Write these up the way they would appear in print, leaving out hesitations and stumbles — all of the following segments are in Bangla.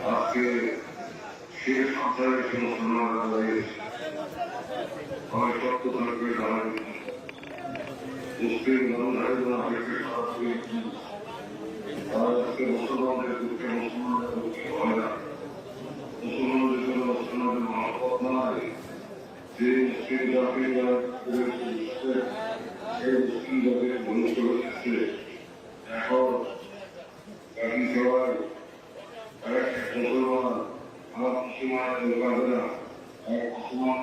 আজকে শেষ সপ্তাহে মুসলমান দাঁড়িয়েছে আমি সত্য থাকবে দাঁড়াই মুসলিম আজকে মুসলমানদের দুঃখে মুসলমানদের দুঃখে হয় না মুসলমানদের জন্য মুসলমানদের মহব্বত নাই যে মুসলিম জাতিরা সেই মুসলিম জাতির ধ্বংস হচ্ছে এখন বাকি সবাই মুসলমান আমার মুসলমানের লোকেরা এক মুসলমান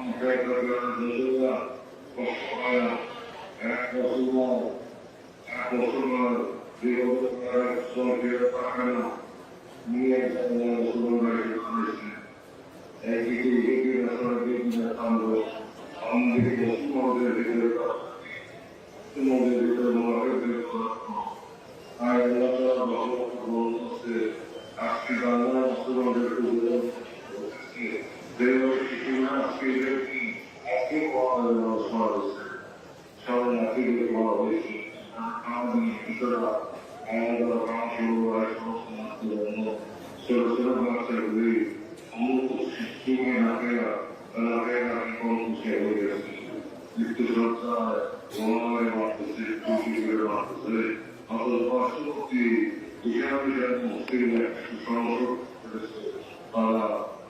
এক মুসলমান যেভাবে থাকে না নিয়ে মুসলমানরা করেছে একদিকে ইহুদি রাষ্ট্রের কাণ্ড অন্যদিকে মুসলমানদের ভিতরে মুসলমানদের ভিতরে মহাদেবের আর আল্লাহ বলছে আজকে বাংলা মুসলমানদের সবাই আজকে বলা হয়েছে আমাদের ভিতরা ছোট ছোট বাচ্চাগুলি মৃত্যু সজ্জায় মারতেছে মারতেছে পার্শ্ববর্তী মুসলিম সংগ্রহ করেছে তারা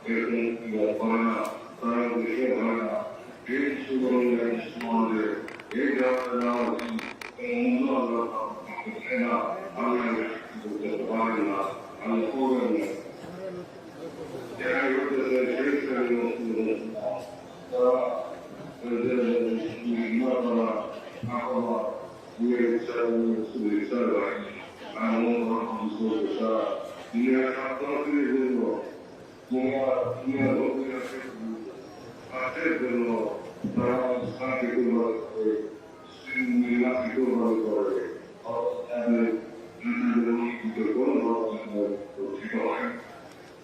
এরকম করে না তারা দেশে হয় না এই মুসলমানদের এই না আমি পারি না আমি করবেন না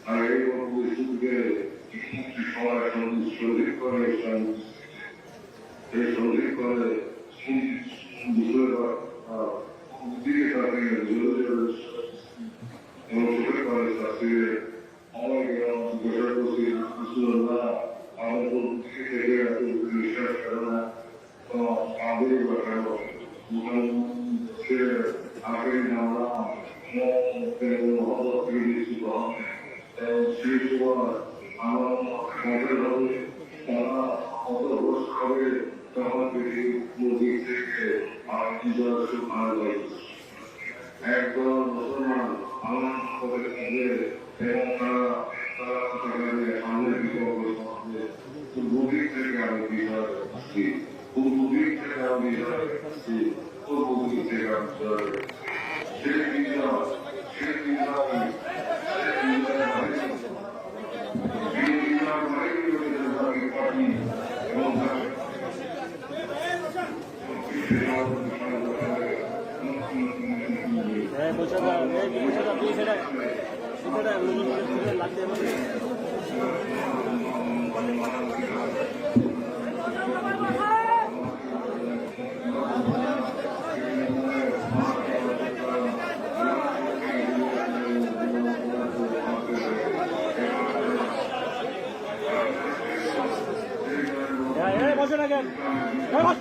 আর এই পরিস্থিতিকে সবাই শরীর করে এই শরীর করে দিকে থাকে এবং শরীর করে শাস্তিরে অনেক গোসা করছি আমাদের দিকে থেকে এত বিশ্বাস করে না তো আমাদেরই বাসায় সে আখেরি নামা সেই সময় আমার মনে হবে তারা কত বছর হবে তখন দেখি নদী থেকে আর কি ভালো লাগে একদল মুসলমান আমার করে থাকে এবং তারা সামনের দিকে অগ্রসর হবে নদীর থেকে আমি বিহার আসছি নদীর থেকে আমি বিহার আসছি নদীর থেকে আমি সেই বিহার সেই Bihar Motion again. Come on.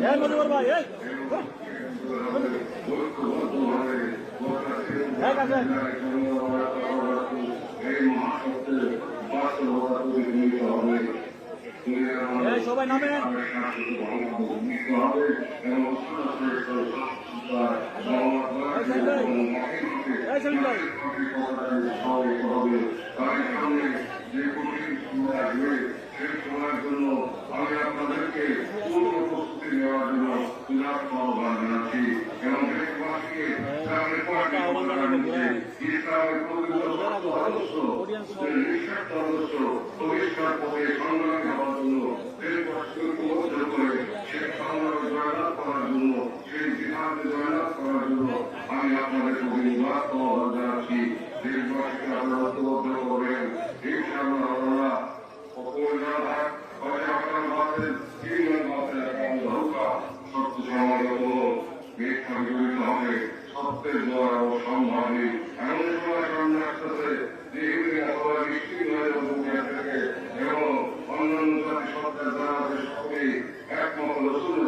Yeah, Madhu Bhai. Yeah. Yeah, Kasan. Yeah, Shobai namen. আমি আপনাদেরকে পূর্ণ প্রস্তুতি নেওয়ার জন্য বিরাট আহ্বান জানাচ্ছি এবং দেশবাসীকে ইসলামের আদর্শ নিঃস্বার্থ আদর্শ পরিষ্কার পথে সংগ্রামী হওয়ার জন্য দেশবাসীকে ঐক্যবদ্ধ করে সেই সংগ্রামে জয়লাভ করার জন্য সেই জিহাদে জয়লাভ করার জন্য আমি আপনাদের প্রতি বিরাট আহ্বান জানাচ্ছি। দেশবাসীকে আপনারা ঐক্যবদ্ধ করবেন। ইনশাআল্লাহ আল্লাহ আপনার বাতের ধোকা সত্য সমাগত মিথ্যা বিজড়িত হবে সত্যের দ্বারা ও সম্ভাবী এমন সময় সামনে আসতেছে যে অথবা নিশ্চিত হয়ে দুনিয়া থেকে এবং অন্যান্য জাতি সত্তার দ্বারা সকলেই একমত রসুল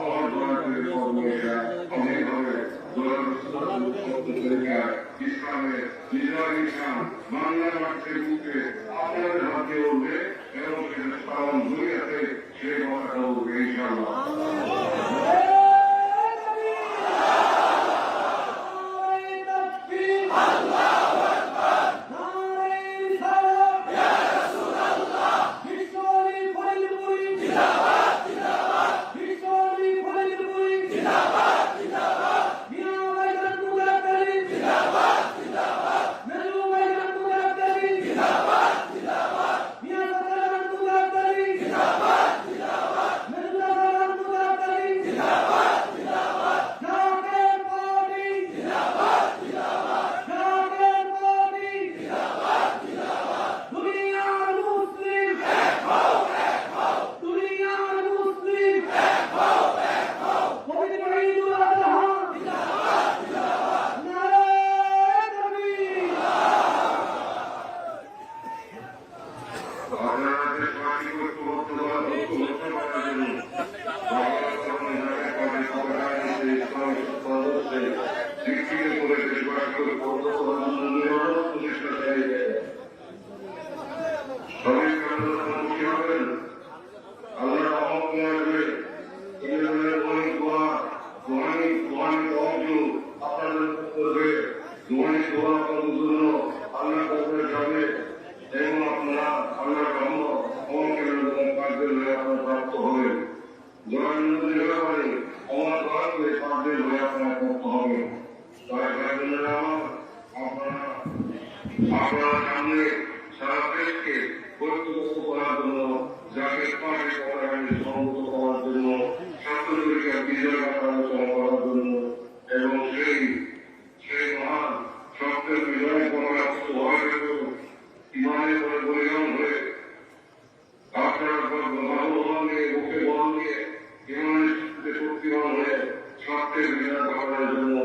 আমার দয়াকে অনেকভাবে ইসলামের নিজের ইসলাম বাংলার মাঠের বুকে আপনাদের হাতে উঠবে এবং সেটা পালন দুনিয়াতে সেই কথাটা উঠবে ইনশাআল্লাহ। আপনার সামনে সারা দেশকে ঐক্যবদ্ধ করার জন্য জাতির পাশে সংহত করার জন্য ছাত্রদেরকে বিজয় আলোচনা করার জন্য এবং সেই মহান সত্যের বিজয় করার ইমানে করে বলিদান হয়ে আপনার ভালোবান নিয়ে মুখে বল নিয়ে ইমানের শক্তিবান হয়ে সত্যের বিজয় করার জন্য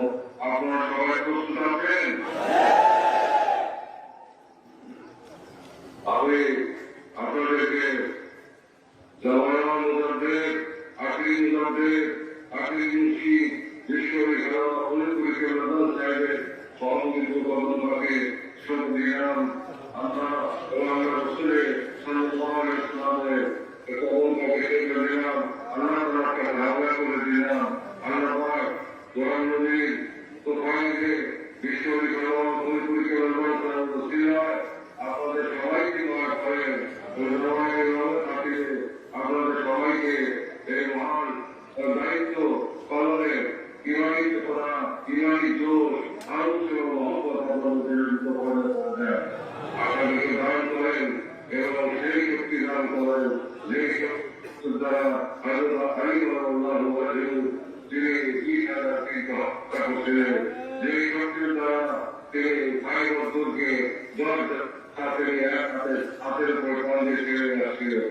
আপনারা সবাই প্রস্তুত আছেন। আমি আপনাদেরকে জামায়াত মুজাদ্দিদ আকিল মুজাদ্দিদ আকিল মুন্সি বিশ্ববিদ্যালয় অনেক পরিচালনা সাহেবের সহযোগিত কর্মকারী শোক দিলাম। আমরা রসুলের সাল্লাল্লাহু ইসলামের কবরকে দিলাম, আল্লাহ তাআলাকে ধাওয়া করে দিলাম। আল্লাহ পাক কোরআন নবীর কোরআনকে বিশ্ববিদ্যালয় পরিচালনা করার ওসিলায় আপনাদের সবাইকে দোয়া করেন, আপনাদের সবাইকে এই মহান দায়িত্ব পালনে ইমানি করা ইমানি জোর আরো মহব্বত আপনাদেরকে দান করেন এবং সেই শক্তি দান করেন যে শক্তির দ্বারা তিনি 20,000 হত্যা করছিলেন, যে শক্তির দ্বারা তিনি ভাই বন্ধুকে হাতের উপর কন্দে ছেড়ে আসছিলেন।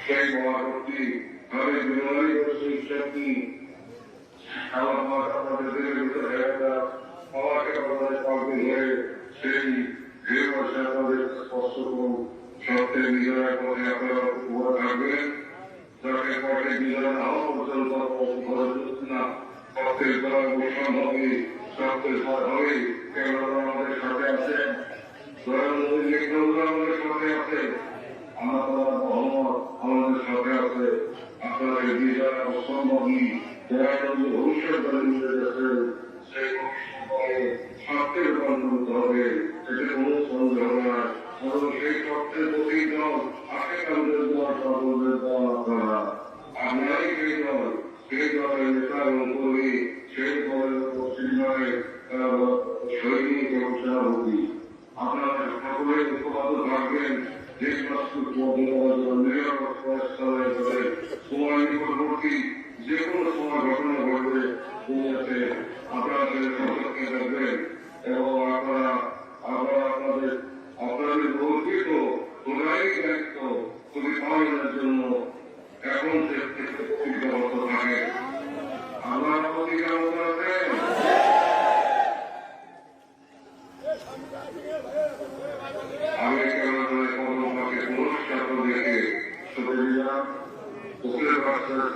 সেই মহাশক্তি আমি বিনয় করছি শক্তি আমাদের দিনের ভিতরে আমাকে আপনাদের পাল্টে ধরে সেই ঢেউ আসে আপনাদের স্পর্শ করুন। সত্যের বিজয়ের পথে আপনারা উপরে থাকবেন, যাকে পথে বিজয় না হওয়া পর্যন্ত না সত্যের দ্বারা অবসান হবে, সত্যের পথ হবে। কেননা আমাদের সাথে আছেন আমাদের সাথে আছে, আমাদের সাথে আছে। আপনারা এই বিজয় অসম্ভবী ভবিষ্যৎ নিয়ে গেছে, সেই সত্যের রূপান্তরিত হবে, এতে কোনো সন্দেহ না। এবং সেই সত্যের প্রতি দল আসে তাদের দল সকলের দল আপনারা, আপনারাই সেই দল, সেই দলের নেতা এবং কর্মী, সেই দলের পশ্চিমবঙ্গের সৈনিক এবং সেনাপতি। আপনারা সকলেই ঐক্যবদ্ধ থাকবেন। সময় নিকটবর্তী যে কোনো সময় ঘটনা ঘটবে দুনিয়াতে আপনারা সতর্ক থাকবেন। এবং আপনারা আপনাদের গর্বিত প্রধানিক দায়িত্ব খুবই পালনের জন্য এখন থেকে প্রতিজ্ঞাবদ্ধ থাকে। আপনারা প্রতিজ্ঞাবদ্ধ আছেন? আমি কেবল কর্মকে পুরস্কার দেখে শুধু দিলাম উকিলের বাচ্চাদের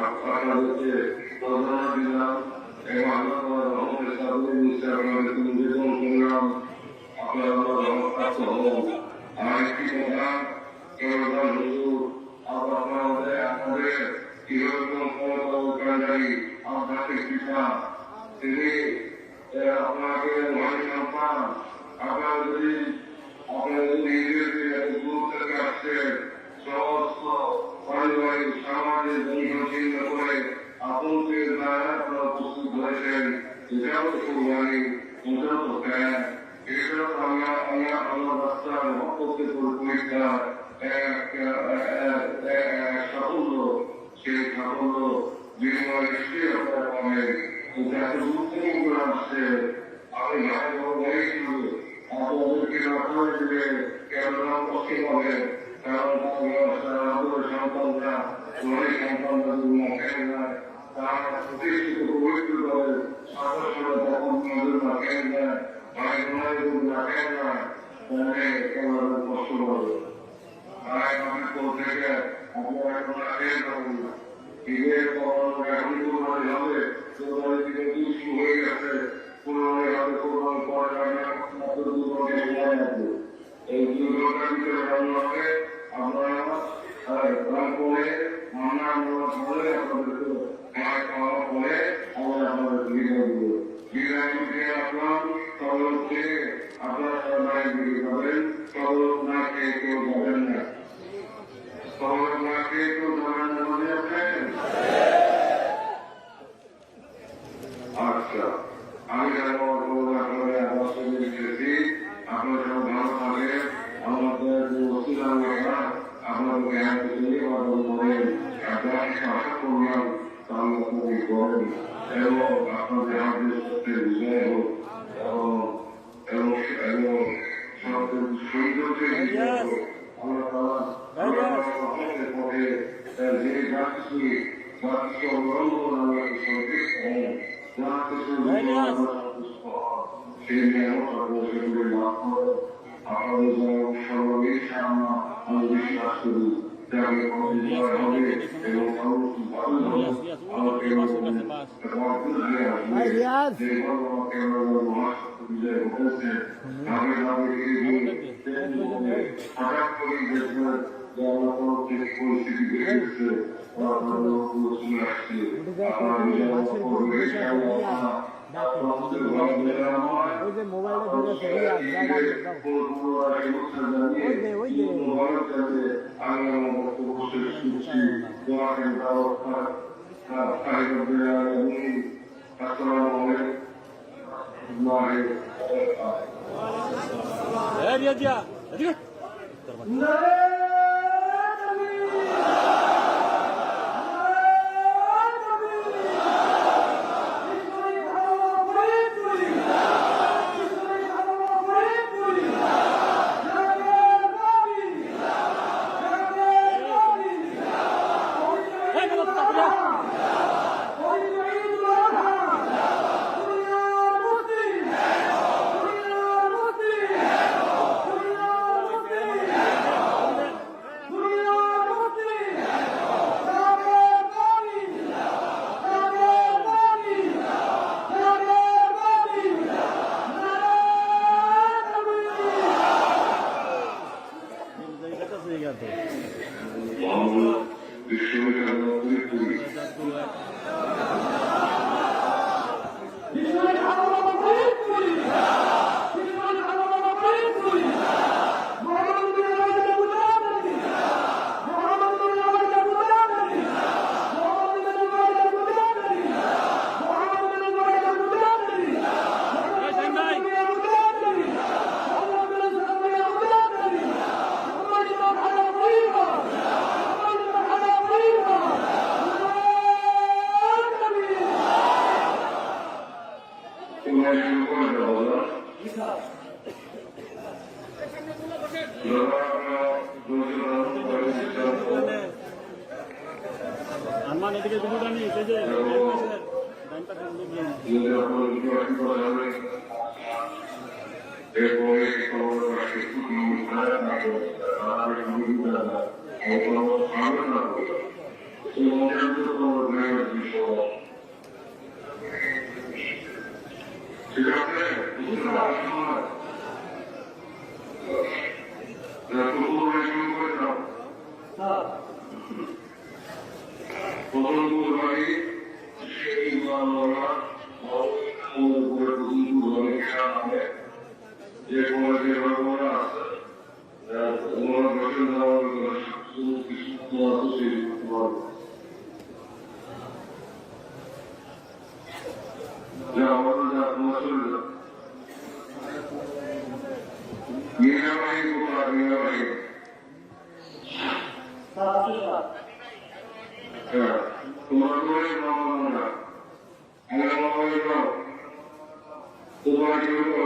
আপনাদেরকে প্রধান দিলাম এবং আল্লাহ রহমতের সাথে নিশ্চয় আপনাদের তুমি জীবন শুনলাম আপনারা রহমত হন। আর একটি কথা কেবল হুজুর আপনাদের কিরকম ক্ষমতাকারী আপনাদের পিতা তিনি আপনাকে ভাই সন্তান আপনাদের দূর থেকে আসছে সমস্ত পারিবারিক সামাজিক বন্ধন ছিন্ন করে আপনকে দ্বারা আপনারা উপস্থিত হয়েছেন। এটাও কুরবানি, এটাও তো ত্যাগ, এটাও আল্লাহ রাস্তার মক্কতে পরীক্ষা সাফল্য। সেই সাফল্য বিনিময় নিশ্চয়ই আপনারা পাবেন। কিন্তু এত দূর থেকে করে আসছে আমি আপনাদেরকে রক্ষা দিলে কেন কষ্ট পাবেন, কারণ আমাদের সন্তানরা অনেক সন্তানরা খেলে যায়, তারা প্রতিষ্ঠিত পবিত্র করে সদস্যরা তখন না খেলে যায়, ভাই বোনাই না খেলে যায়, তাহলে কেমন কষ্ট পাবে। তাই আমাদের কোল থেকে আপনারা এখন খেয়ে যাবেন না। ঈদের এখন কোরবানি হবে, কোরবানি থেকে শুরু হয়ে গেছে, কোরবানি হবে, কোরবানি পরে এই 2 ঘন্টার ভিতরে রান্না হবে। আপনারা রান করে বলে আপনাদেরকে খাওয়া পরে আমরা আপনাদের বিদায় দিব। বিদায় দিয়ে আসলাম তবল খেয়ে আপনারা সবাই বিক্রি করবেন। তবল না খেয়ে কেউ যাবেন না, তবল না খেয়ে কেউ যাবেন না মনে আছেন? আচ্ছা, আমি যেমন আপনাদের আবাসে দিয়েছি আপনারা সব ভালো থাকে। আমাদের যে অসুবিধা আপনাদের জ্ঞান দিয়ে করেন, আপনাকে আশা করলাম তাহলে আপনাকে করেন এবং আপনাদের আমাদের সত্যের বিজয় হোক এবং সত্যের সৌন্দর্যের বিজয় হোক। আমাদের পথে যে যাচ্ছি অবলম্বন আমাকে সন্তুষ্ট হন, যা কিছু সন্তুষ্ট হন, সেই নিয়ম সেগুলি লাভ করে আপনাদের সর্ববেশে আমি বিশ্বাস করি যে আমি বিজয় হবে এবং ভালো আমাকে বিজয় হতেছে। আমি হঠাৎ করে দেখবেন যে আমরা কোনো পরিস্থিতি বেড়ে গেছে চলে আসছে আপনার ওই যে মোবাইলটা আনমান এদিকে দুটো নিয়ে এই যে ঠিক আছে যে কলেজের ব্যবহার আছে তোমার তোমার